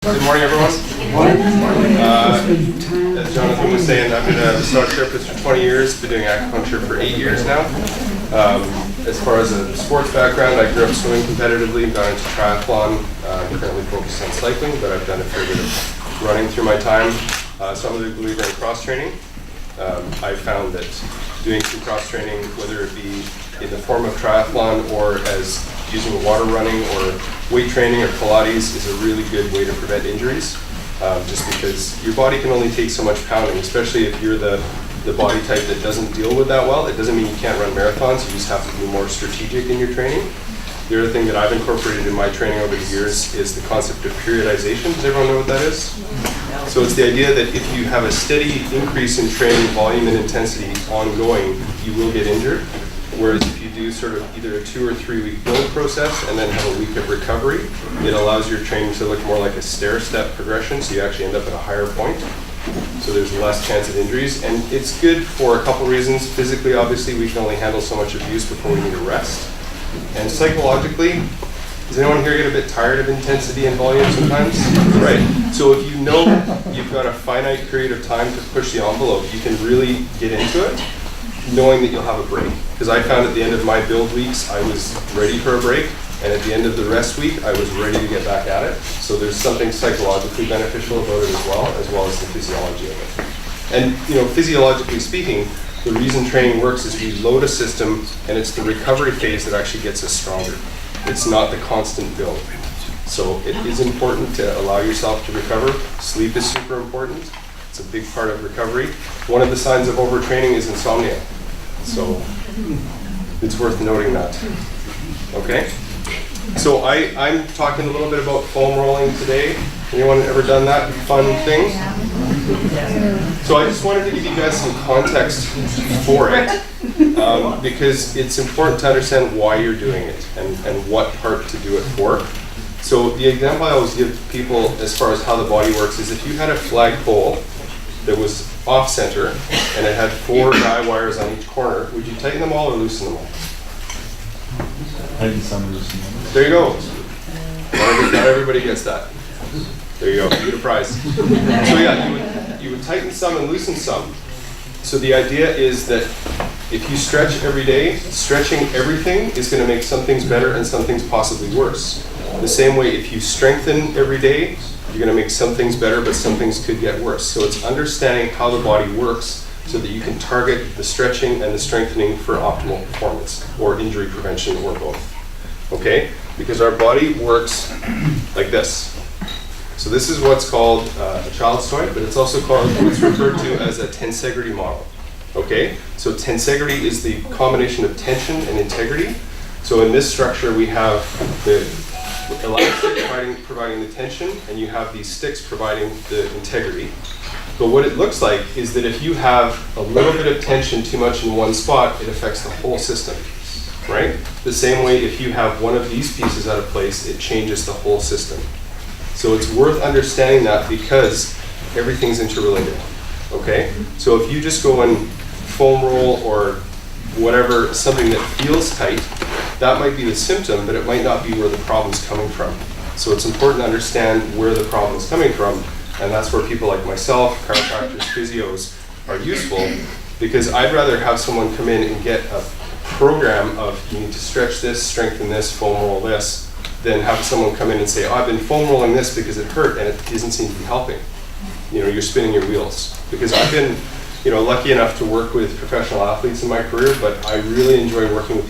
Good morning, everyone. As Jonathan was saying, I've been a massage therapist for 20 years, been doing acupuncture for 8 years now. As far as a sports background, I grew up swimming competitively, got into triathlon. I'm currently focused on cycling, but I've done a fair bit of running through my time. So I'm a big believer in cross-training. I found that doing some cross-training, whether it be in the form of triathlon or as using water running or weight training or Pilates, is a really good way to prevent injuries. Just because your body can only take so much pounding, especially if you're the body type that doesn't deal with that well. It doesn't mean you can't run marathons, you just have to be more strategic in your training. The other thing that I've incorporated in my training over the years is the concept of periodization. Does everyone know what that is? So it's the idea that if you have a steady increase in training volume and intensity ongoing, you will get injured. Whereas if you do sort of either a 2 or 3 week build process and then have a week of recovery, it allows your training to look more like a stair-step progression, so you actually end up at a higher point. So there's less chance of injuries, and it's good for a couple reasons. Physically, obviously, we can only handle so much abuse before we need a rest. And psychologically, does anyone here get a bit tired of intensity and volume sometimes? Right. So if you know you've got a finite period of time to push the envelope, you can really get into it, knowing that you'll have a break. Because I found at the end of my build weeks, I was ready for a break, and at the end of the rest week, I was ready to get back at it. So there's something psychologically beneficial about it as well as the physiology of it. And physiologically speaking, the reason training works is we load a system, and it's the recovery phase that actually gets us stronger. It's not the constant build. So it is important to allow yourself to recover. Sleep is super important. It's a big part of recovery. One of the signs of overtraining is insomnia. So it's worth noting that. Okay? So I'm talking a little bit about foam rolling today. Anyone ever done that fun thing? So I just wanted to give you guys some context for it, because it's important to understand why you're doing it and what part to do it for. So the example I always give people as far as how the body works is if you had a flagpole that was off center and it had 4 guy wires on each corner, would you tighten them all or loosen them all? Tighten some, loosen them. There you go. Not everybody gets that. There you go, you get a prize. So yeah, you would tighten some and loosen some. So the idea is that if you stretch every day, stretching everything is going to make some things better and some things possibly worse. The same way, if you strengthen every day, you're going to make some things better, but some things could get worse. So it's understanding how the body works so that you can target the stretching and the strengthening for optimal performance or injury prevention or both. Okay? Because our body works like this. So this is what's called a child's toy, but it's also called what's referred to as a tensegrity model. Okay? So tensegrity is the combination of tension and integrity. So in this structure, we have the elastic providing the tension, and you have these sticks providing the integrity. But what it looks like is that if you have a little bit of tension too much in one spot, it affects the whole system, right? The same way if you have one of these pieces out of place, it changes the whole system. So it's worth understanding that because everything's interrelated, okay? So if you just go and foam roll or whatever, something that feels tight, that might be the symptom, but it might not be where the problem's coming from. So it's important to understand where the problem's coming from, and that's where people like myself, chiropractors, physios, are useful, because I'd rather have someone come in and get a program of you need to stretch this, strengthen this, foam roll this, than have someone come in and say, oh, I've been foam rolling this because it hurt and it doesn't seem to be helping. You're spinning your wheels. Because I've been lucky enough to work with professional athletes in my career, but I really enjoy working with